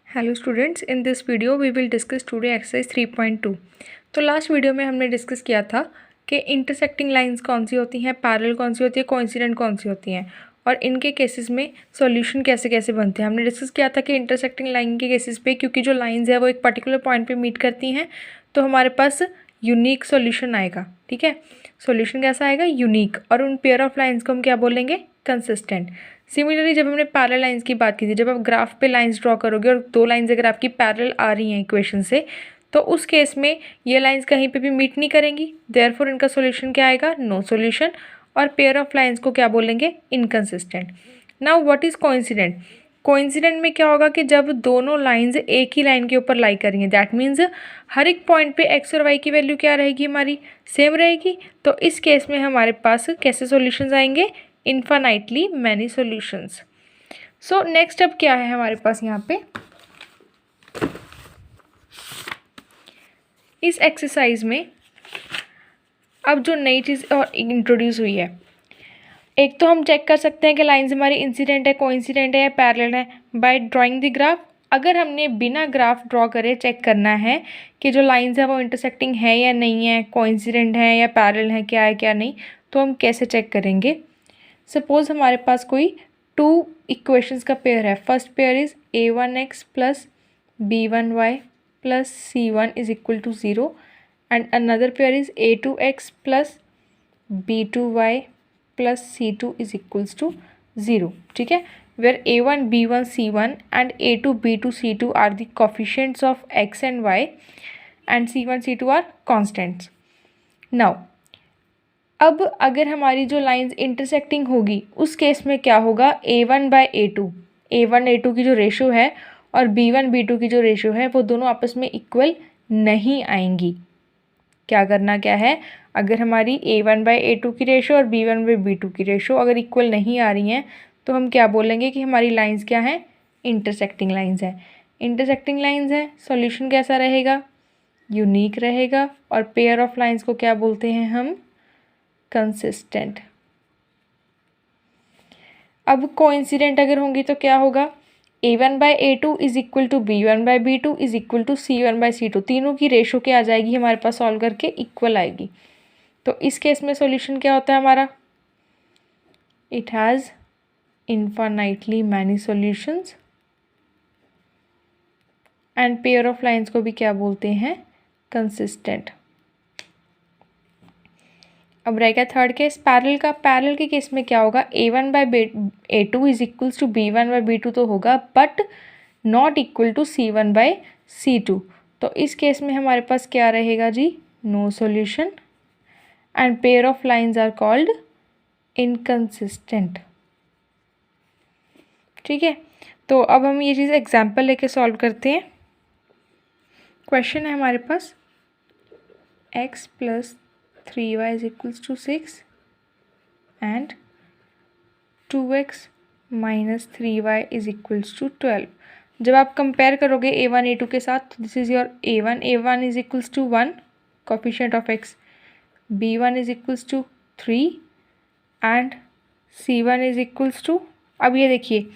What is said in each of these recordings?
Hello students, in this video we will discuss today exercise 3.2। तो last video में हमने discuss किया था कि इंटरसेक्टिंग लाइंस कौन सी होती हैं, पैरेलल कौन सी होती है, कोइंसिडेंट कौन सी होती हैं और इनके केसेस में सॉल्यूशन कैसे कैसे बनते हैं। हमने डिस्कस किया था कि इंटरसेक्टिंग लाइन के केसेस पे क्योंकि जो लाइंस है वो एक पर्टिकुलर पॉइंट पे मीट करती हैं तो हमारे पास यूनिक सॉल्यूशन आएगा। ठीक है, सॉल्यूशन कैसा आएगा? यूनिक। और उन पेयर ऑफ लाइंस को हम क्या बोलेंगे? कंसिस्टेंट। सिमिलरली जब हमने पैरेलल लाइंस की बात की थी, जब आप ग्राफ पे लाइंस ड्रॉ करोगे और दो लाइंस अगर आपकी पैरेलल आ रही हैं इक्वेशन से, तो उस केस में ये लाइंस कहीं पे भी मीट नहीं करेंगी, देयरफॉर इनका सॉल्यूशन क्या आएगा? No solution. और पेयर ऑफ लाइंस को क्या बोलेंगे? Inconsistent. Now what is coincident? Coincident में क्या होगा कि जब दोनों लाइंस एक ही लाइन के ऊपर लाई करेंगे, दैट मीन्स हर एक पॉइंट पे एक्स और वाई की वैल्यू क्या रहेगी? हमारी सेम रहेगी। तो इस केस में हमारे पास कैसे सॉल्यूशंस आएंगे? Infinitely many solutions. So next अब क्या है हमारे पास यहाँ पे इस एक्सरसाइज में? अब जो नई चीज़ और इंट्रोड्यूस हुई है, एक तो हम चेक कर सकते हैं कि लाइंस हमारी इंसिडेंट है, कोइंसिडेंट है या पैरेलल है बाय ड्राइंग द ग्राफ। अगर हमने बिना ग्राफ ड्रॉ करे चेक करना है कि जो लाइंस है वो इंटरसेक्टिंग है या नहीं है, कोइंसिडेंट है या पैरेलल है, क्या है क्या नहीं, तो हम कैसे चेक करेंगे? सपोज हमारे पास कोई टू इक्वेशंस का पेयर है। First pair is a1x plus b1y plus c1 is equal to 0 and another pair is a2x plus b2y plus c2 is equals to 0। ठीक है, where a1 b1 c1 and a2 b2 c2 are the coefficients of x and y and c1 c2 are constants. Now अब अगर हमारी जो lines intersecting होगी उस case में क्या होगा? a1 बाय a1 a2 की जो रेशो है और b1 b2 की जो रेशो है वो दोनों आपस में इक्वल नहीं आएंगी। क्या करना क्या है? अगर हमारी a1 बाय a2 की रेशो और b1 बाय b2 की रेशो अगर इक्वल नहीं आ रही हैं तो हम क्या बोलेंगे कि हमारी लाइंस क्या हैं? इंटरसेक्टिंग लाइंस हैं। इंटरसेक्टिंग लाइंस हैं, सॉल्यूशन कैसा रहेगा? यूनिक रहेगा। और पेयर ऑफ लाइंस को क्या बोलते हैं हम? कंसिस्टेंट। अब कोइंसिडेंट अगर होंगी तो क्या होगा? a1 by a2 is equal to b1 by b2 is equal to c1 by c2। तीनों की रेशो क्या आ जाएगी हमारे पास? सॉल्व करके इक्वल आएगी। तो इस केस में सॉल्यूशन क्या होता है हमारा? It has infinitely many solutions. And pair of lines को भी क्या बोलते हैं? कंसिस्टेंट। अब रहेगा थर्ड केस पैरेलल का। पैरेलल के केस में क्या होगा? a1 by a2 is equals to b1 by b2 तो होगा, but not equal to c1 by c2। तो इस केस में हमारे पास क्या रहेगा जी? No solution. And pair of lines are called inconsistent. ठीक है, तो अब हम ये चीज़ एग्जाम्पल लेके सॉल्व करते हैं। क्वेश्चन है हमारे पास x plus 3y is equals to 6 and 2x minus 3y is equals to 12। जब आप कंपेयर करोगे a1 a2 के साथ, this is your a1 is equals to 1 coefficient of x, b1 is equals to 3 and c1 is equals to, अब ये देखिए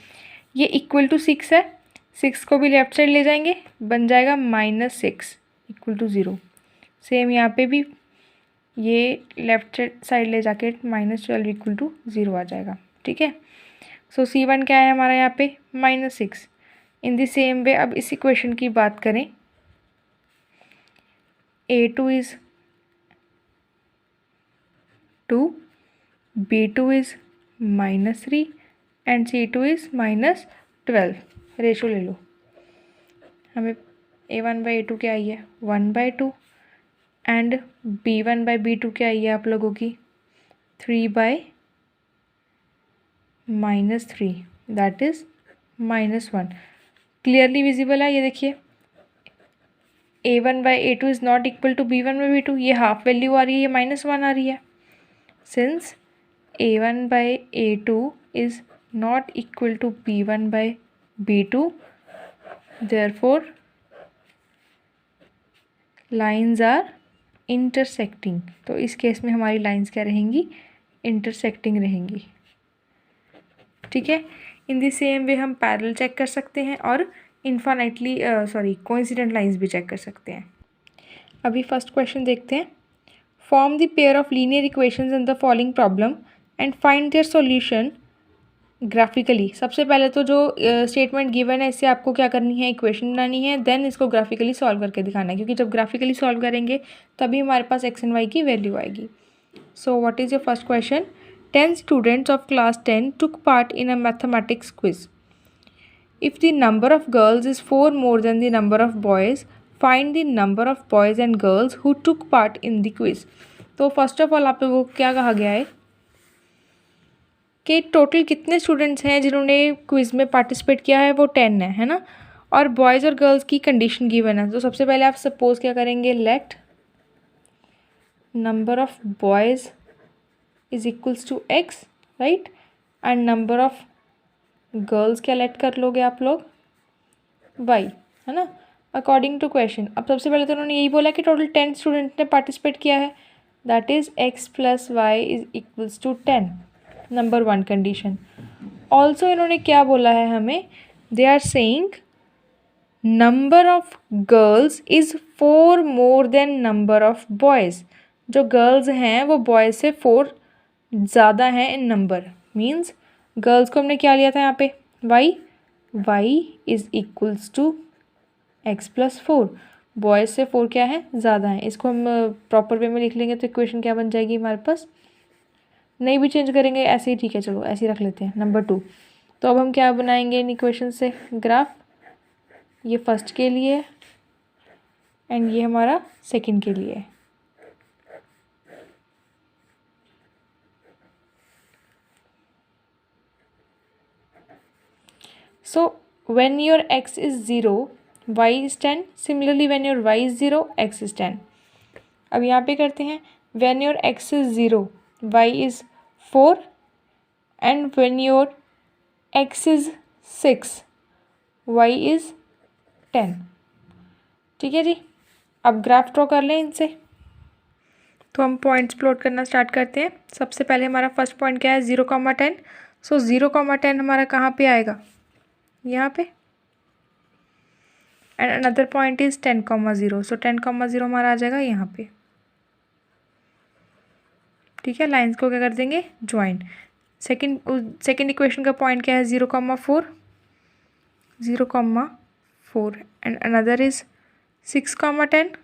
ये equal to 6 है, 6 को भी लेफ्ट साइड ले जाएंगे, बन जाएगा -6 इक्वल टू 0। सेम यहाँ पे भी ये लेफ्ट साइड ले जाके -12 इक्वल टू 0 आ जाएगा। ठीक है, सो c1 क्या है हमारा यहाँ पे? -6। इन द सेम वे अब इस इक्वेशन की बात करें, a2 is 2, b2 is -3 and c2 is -12। Ratio ले लो, हमें a1 बाई a2 क्या आई है? 1/2 एंड b1 बाई b2 क्या आई है आप लोगों की? 3/-3 दैट इज -1। क्लियरली विजिबल है, ये देखिए a1 by a2 is not equal to b1 by b2, ये हाफ वैल्यू आ रही है, ये -1 आ रही है। Since a1 by a2 is not equal to b1 by b2, therefore lines are intersecting। तो इस केस में हमारी लाइंस क्या रहेंगी? इंटरसेक्टिंग रहेंगी। ठीक है, इन द सेम वे हम पैरेलल चेक कर सकते हैं और इन्फाइनाइटली कोइंसिडेंट लाइंस भी चेक कर सकते हैं। अभी फर्स्ट क्वेश्चन देखते हैं। Form the pair of linear equations in the following problem and find their solution graphically. सबसे पहले तो जो स्टेटमेंट गिवन है इससे आपको क्या करनी है, इक्वेशन बनानी है, देन इसको ग्राफिकली सॉल्व करके दिखाना है, क्योंकि जब ग्राफिकली सॉल्व करेंगे तभी हमारे पास एक्स एंड वाई की वैल्यू आएगी। So what is your first question? 10 students of class 10 took part in a mathematics quiz. If the number of girls is 4 more than the number of boys, find the number of boys and girls who took part in the quiz. तो first of all आप लोगों को क्या कहा गया है कि total कितने स्टूडेंट्स हैं जिन्होंने क्विज़ में पार्टिसिपेट किया है, वो 10 है ना, और बॉयज़ और गर्ल्स की कंडीशन गिवन है। तो सबसे पहले आप सपोज क्या करेंगे, let number of boys is equals to x, right, and number of girls क्या लेट कर लोगे आप लोग, वाई, है ना, अकॉर्डिंग टू क्वेश्चन। अब सबसे पहले तो उन्होंने यही बोला कि टोटल 10 स्टूडेंट ने पार्टिसिपेट किया है, that is x plus y is equals to 10, number 1 condition. Also इन्होंने क्या बोला है हमें, they are saying number of girls is 4 more than number of boys. जो गर्ल्स हैं वो बॉयज़ से 4 ज़्यादा हैं इन नंबर, मीन्स गर्ल्स को हमने क्या लिया था यहाँ पे, y is equals to x plus 4, boys से 4 क्या है, ज़्यादा है। इसको हम प्रॉपर वे में लिख लेंगे तो इक्वेशन क्या बन जाएगी हमारे पास, नहीं भी चेंज करेंगे, ऐसे ही ठीक है, चलो ऐसे ही रख लेते हैं, नंबर 2। तो अब हम क्या बनाएंगे इन इक्वेशन से, ग्राफ, ये फर्स्ट के लिए एंड ये हमारा सेकंड के लिए। So when your x is 0, y is 10. Similarly when your y is 0, x is 10. अब यहाँ पे करते हैं, when your x is 0, y is 4, and when your x is 6, y is 10. ठीक है जी। अब ग्राफ ड्रॉ कर लें इनसे। तो हम पॉइंट्स प्लॉट करना स्टार्ट करते हैं। सबसे पहले हमारा फर्स्ट पॉइंट क्या है, 0,10। सो 0,10 हमारा कहाँ पे आएगा, यहाँ पे, एंड अनदर पॉइंट इज 10,0। सो 10,0 हमारा आ जाएगा यहाँ पे। ठीक है, लाइंस को क्या कर देंगे, ज्वाइन। सेकंड इक्वेशन का पॉइंट क्या है, 0,4 एंड अनदर इज 6,10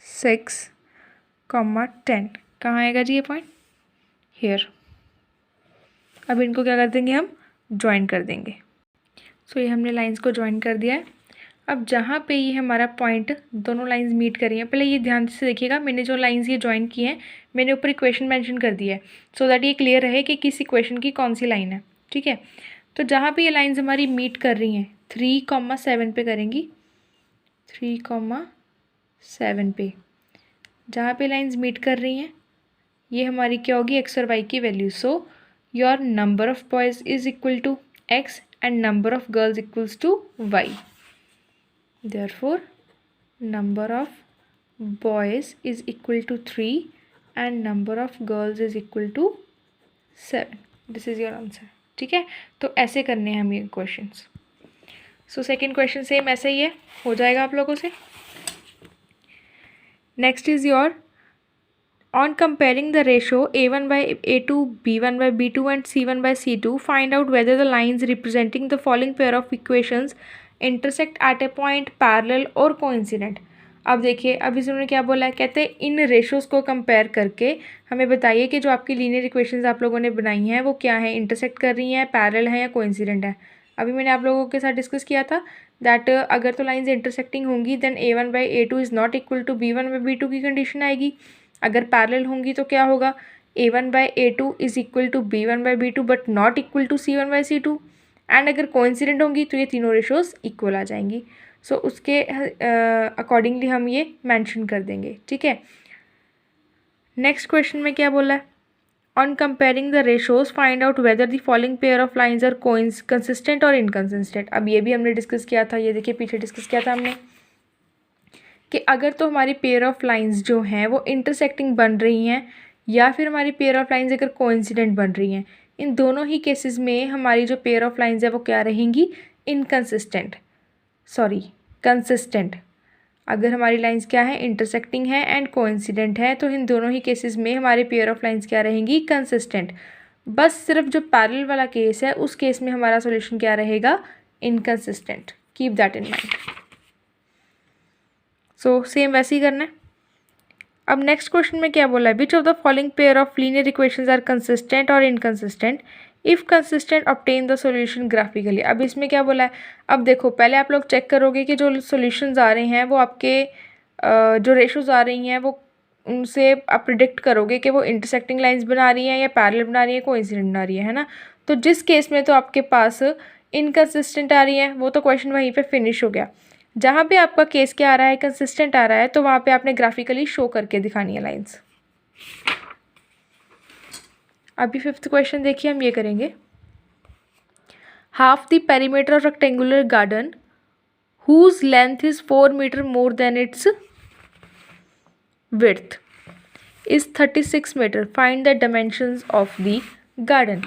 6,10। कहाँ आएगा जी ये पॉइंट, हियर। अब इनको क्या कर देंगे, हम ज्वाइन कर देंगे। सो ये हमने लाइंस को ज्वाइन कर दिया है। अब जहाँ पे ये हमारा पॉइंट दोनों लाइंस मीट कर रही हैं, पहले ये ध्यान से देखिएगा, मैंने जो लाइंस ये ज्वाइन की हैं मैंने ऊपर इक्वेशन मेंशन कर दिया है, सो दैट ये क्लियर रहे कि किस इक्वेशन की कौन सी लाइन है। ठीक है, तो जहाँ पे ये लाइंस हमारी मीट कर रही हैं 3,7 पे करेंगी, 3,7 पे जहाँ पे लाइंस मीट कर रही हैं ये हमारी क्या होगी, एक्स और वाई की value. So your number of boys is equal to x and number of girls equals to y. Therefore, number of boys is equal to 3 and number of girls is equal to 7. This is your answer. ठीक है, तो ऐसे करने हैं हम ये questions. So second question same ऐसे ही है, हो जाएगा आप लोगों से। Next is your, on comparing the ratio a1 by a2, b1 by b2 and c1 by c2, find out whether the lines representing the following pair of equations intersect at a point parallel or coincident. अब देखिए, अब इसमें क्या बोला है, कहते हैं इन ratios को कंपेयर करके हमें बताइए कि जो आपकी लीनियर इक्वेशंस आप लोगों ने बनाई हैं वो क्या है, इंटरसेक्ट कर रही हैं, पैरेलल हैं या कोइंसिडेंट है। अभी मैंने आप लोगों के साथ डिस्कस किया था दैट अगर तो लाइंस इंटरसेक्टिंग होंगी then a1 by a2 is not equal to b1 by b2 की कंडीशन आएगी। अगर पैरेलल होंगी तो क्या होगा, a1 by a2 is equal to b1 by b2 but not equal to c1 by c2। And अगर coincident होंगी तो ये तीनों रेशोज़ इक्वल आ जाएंगी। सो उसके अकॉर्डिंगली हम ये मेंशन कर देंगे। ठीक है, नेक्स्ट क्वेश्चन में क्या बोला है, on comparing the ratios find out whether the following pair of lines are consistent और इनकंसिस्टेंट। अब ये भी हमने डिस्कस किया था, ये देखिए पीछे डिस्कस किया था हमने कि अगर तो हमारी पेयर ऑफ लाइंस जो हैं वो इंटरसेक्टिंग बन रही हैं या फिर हमारी पेयर ऑफ लाइंस अगर कोइंसिडेंट बन रही हैं, इन दोनों ही केसेस में हमारी जो पेयर ऑफ लाइंस है वो क्या रहेंगी, इनकंसिस्टेंट। Sorry consistent. अगर हमारी लाइंस क्या है, इंटरसेक्टिंग है एंड कोइंसिडेंट है, तो इन दोनों ही केसेस में हमारे पेयर ऑफ लाइंस क्या रहेंगी, कंसिस्टेंट। बस सिर्फ जो पैरेलल वाला केस है उस केस में हमारा सॉल्यूशन क्या रहेगा, inconsistent. Keep that in mind. So same वैसे ही करना है। अब नेक्स्ट क्वेश्चन में क्या बोला है, which of the following pair of linear equations are consistent और inconsistent, if consistent obtain the solution graphically. अब इसमें क्या बोला है, अब देखो पहले आप लोग चेक करोगे कि जो सॉल्यूशंस आ रहे हैं वो आपके जो रेशोज आ रही हैं वो उनसे आप प्रिडिक्ट करोगे कि वो इंटरसेक्टिंग लाइंस बना रही हैं या पैरेलल बना रही है, कोइंसिडेंट बना रही है ना। तो जिस केस में तो आपके पास इनकंसिस्टेंट आ रही है वो तो क्वेश्चन वहीं पे फिनिश हो गया। जहाँ पे आपका केस क्या आ रहा है, कंसिस्टेंट आ रहा है, तो वहाँ पे आपने ग्राफिकली शो करके दिखानी है लाइंस। अभी फिफ्थ क्वेश्चन देखिए, हम ये करेंगे। Half the perimeter of rectangular garden whose length is 4 metre more than its width is 36 metre, find the dimensions of the garden.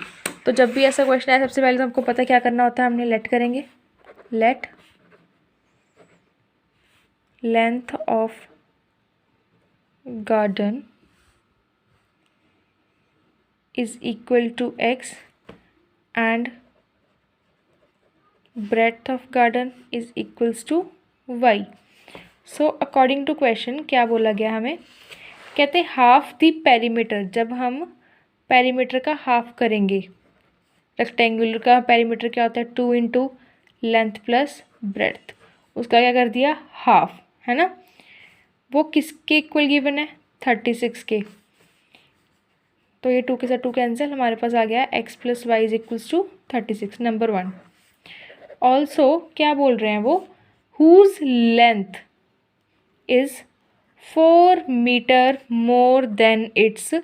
तो जब भी ऐसा क्वेश्चन है सबसे पहले तो हमको पता क्या करना होता है, हमने लेट करेंगे, let length of garden is equal to x and breadth of garden is equals to y। सो अकॉर्डिंग टू क्वेश्चन क्या बोला गया हमें, कहते हैं हाफ द पेरीमीटर। जब हम पेरीमीटर का हाफ करेंगे, रेक्टेंगुलर का पेरीमीटर क्या होता है, 2 इंटू लेंथ प्लस ब्रेड्थ, उसका क्या कर दिया, हाफ, है ना। वो किसके इक्वल गिवन है, 36 के। तो ये 2 के साथ 2 कैंसिल, हमारे पास आ गया x plus y is equals to 36, number 1। Also क्या बोल रहे हैं वो, whose length is 4 metre more than its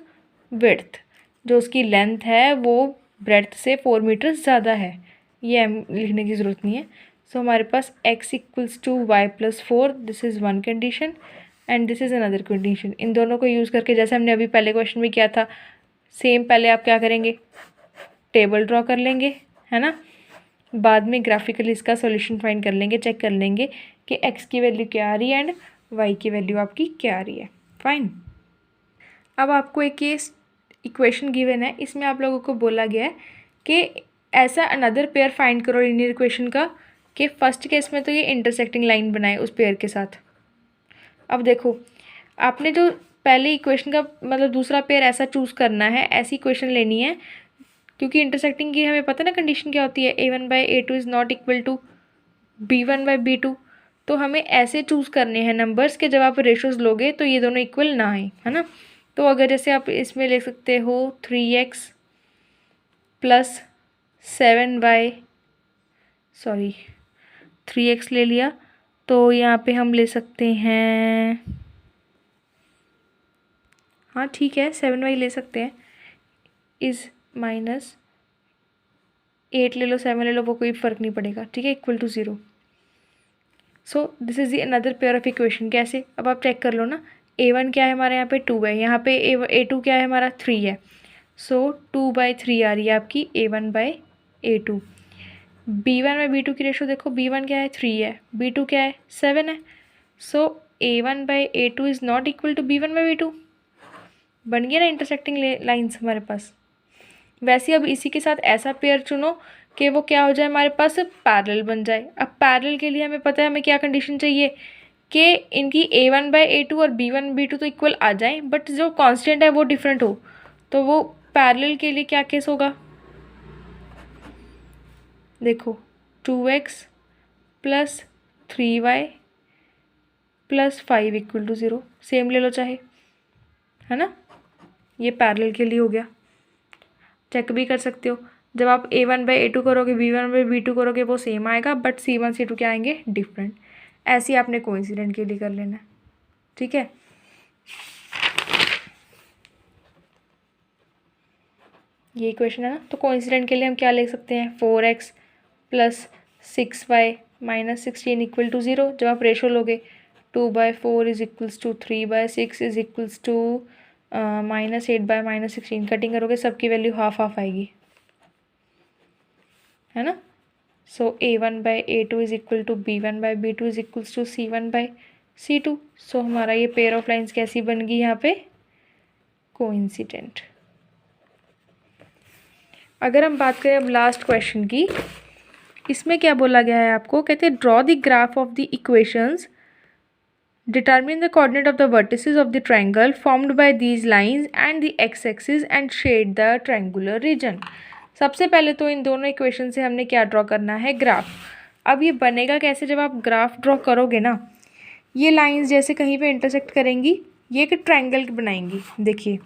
width. जो उसकी लेंथ है वो ब्रेड्थ से 4 मीटर ज़्यादा है, ये हम लिखने की ज़रूरत नहीं है। सो हमारे पास x equals to y plus 4, this is one condition and this is another condition. इन दोनों को यूज़ करके जैसे हमने अभी पहले क्वेश्चन में किया था, सेम पहले आप क्या करेंगे, टेबल ड्रॉ कर लेंगे, है ना। बाद में ग्राफिकली इसका सॉल्यूशन फाइंड कर लेंगे, चेक कर लेंगे कि x की वैल्यू क्या आ रही है एंड y की वैल्यू आपकी क्या आ रही है। फाइन। अब आपको एक केस इक्वेशन गिवन है, इसमें आप लोगों को बोला गया है कि ऐसा अनदर पेयर फाइंड करो लीनियर इक्वेशन का, कि फर्स्ट केस में तो ये इंटरसेक्टिंग लाइन बनाए उस पेयर के साथ। अब देखो आपने जो पहले इक्वेशन का मतलब दूसरा पेयर ऐसा चूज़ करना है, ऐसी इक्वेशन लेनी है, क्योंकि इंटरसेक्टिंग की हमें पता ना कंडीशन क्या होती है, a1/a2 is not equal to b1/b2। तो हमें ऐसे चूज़ करने हैं नंबर्स के जब आप रेशोज़ लोगे तो ये दोनों इक्वल ना आए, है ना। तो अगर जैसे आप इसमें ले सकते हो 3x plus 7y, sorry 3x ले लिया, तो यहाँ पे हम ले सकते हैं, हाँ ठीक है 7y ले सकते हैं, इज़ माइनस 8 ले लो 7 ले लो, वो कोई फ़र्क नहीं पड़ेगा, ठीक है, equal to 0। So this is the another pair of equation. कैसे, अब आप चेक कर लो ना, a1 क्या है हमारे यहाँ पे 2 है, यहाँ पे a2 क्या है हमारा 3 है। सो 2/3 आ रही है आपकी a1/a2। b1/b2 की रेशो देखो, b1 क्या है 3 है, b2 क्या है 7 है। सो a1/a2 is not equal to b1/b2। बन गया ना इंटरसेक्टिंग लाइन्स हमारे पास। वैसे अब इसी के साथ ऐसा पेयर चुनो कि वो क्या हो जाए, हमारे पास पैरेलल बन जाए। अब पैरेलल के लिए हमें पता है हमें क्या कंडीशन चाहिए, कि इनकी a1/a2 और b1/b2 तो इक्वल आ जाए, बट जो कांस्टेंट है वो डिफरेंट हो। तो वो पैरेलल के लिए क्या केस होगा, देखो 2x plus 3y plus 5 equal to 0, same ले लो चाहे, है ना। ये पैरेलल के लिए हो गया। चेक भी कर सकते हो, जब आप a1/a2 करोगे, b1/b2 करोगे, वो सेम आएगा, बट c1 c2 क्या आएंगे, डिफरेंट। ऐसे ही आपने कोइंसिडेंट के लिए कर लेना, ठीक है। ये इक्वेशन है ना, तो कोइंसिडेंट के लिए हम क्या लिख सकते हैं, 4x plus 6y minus 16 equal to 0। जब आप रेशो लोगे 2/4 is equals to 3/6 is equals to -8/-16, cutting करोगे सबकी वैल्यू हाफ हाफ आएगी, है ना। So A1/A2 is equal to B1/B2 is equals to C1/C2। So हमारा ये पेयर ऑफ लाइन्स कैसी बन गई यहाँ पे, कोइंसिडेंट। अगर हम बात करें अब लास्ट क्वेश्चन की, इसमें क्या बोला गया है आपको, कहते हैं draw the graph of the equations, determine the coordinate of the vertices of the triangle formed by these lines and the x-axis and shade the triangular region। सबसे पहले तो इन दोनों इक्वेशन से हमने क्या ड्रॉ करना है, ग्राफ। अब ये बनेगा कैसे, जब आप ग्राफ ड्रॉ करोगे ना, ये लाइंस जैसे कहीं पे इंटरसेक्ट करेंगी, ये एक ट्रायंगल बनाएंगी। देखिए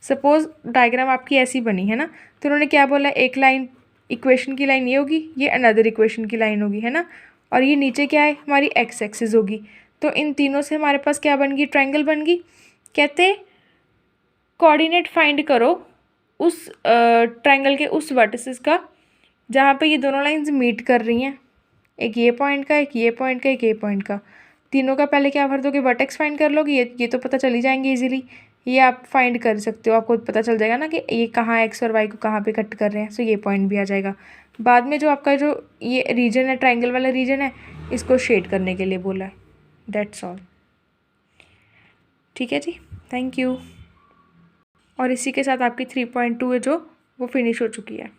सपोज डायग्राम आपकी ऐसी बनी है ना, तो उन्होंने क्या बोला, एक लाइन इक्वेशन की लाइन ये होगी, ये अनदर इक्वेशन की लाइन होगी, है ना, और ये नीचे क्या है, हमारी एक्स एक्सिस होगी। तो इन तीनों से हमारे पास क्या बन गई, ट्रायंगल बन गई। कहते कोऑर्डिनेट फाइंड करो उस ट्रायंगल के उस वर्टिसेस का जहाँ पे ये दोनों लाइंस मीट कर रही हैं, एक ये पॉइंट का, एक ये पॉइंट का, एक ये पॉइंट का। तीनों का पहले क्या भर दोगे, वर्टेक्स फाइंड कर लोगे, ये तो पता चल ही जाएंगे इजीली, ये आप फाइंड कर सकते हो, आपको पता चल जाएगा ना कि ये कहाँ एक्स और वाई को कहाँ पे कट कर रहे हैं। सो ये पॉइंट भी आ जाएगा। बाद में जो आपका जो ये रीजन है, ट्रायंगल वाला रीजन है, इसको शेड करने के लिए बोला है। That's all. ठीक है जी, थैंक यू। और इसी के साथ आपकी 3.2 है जो वो फिनिश हो चुकी है।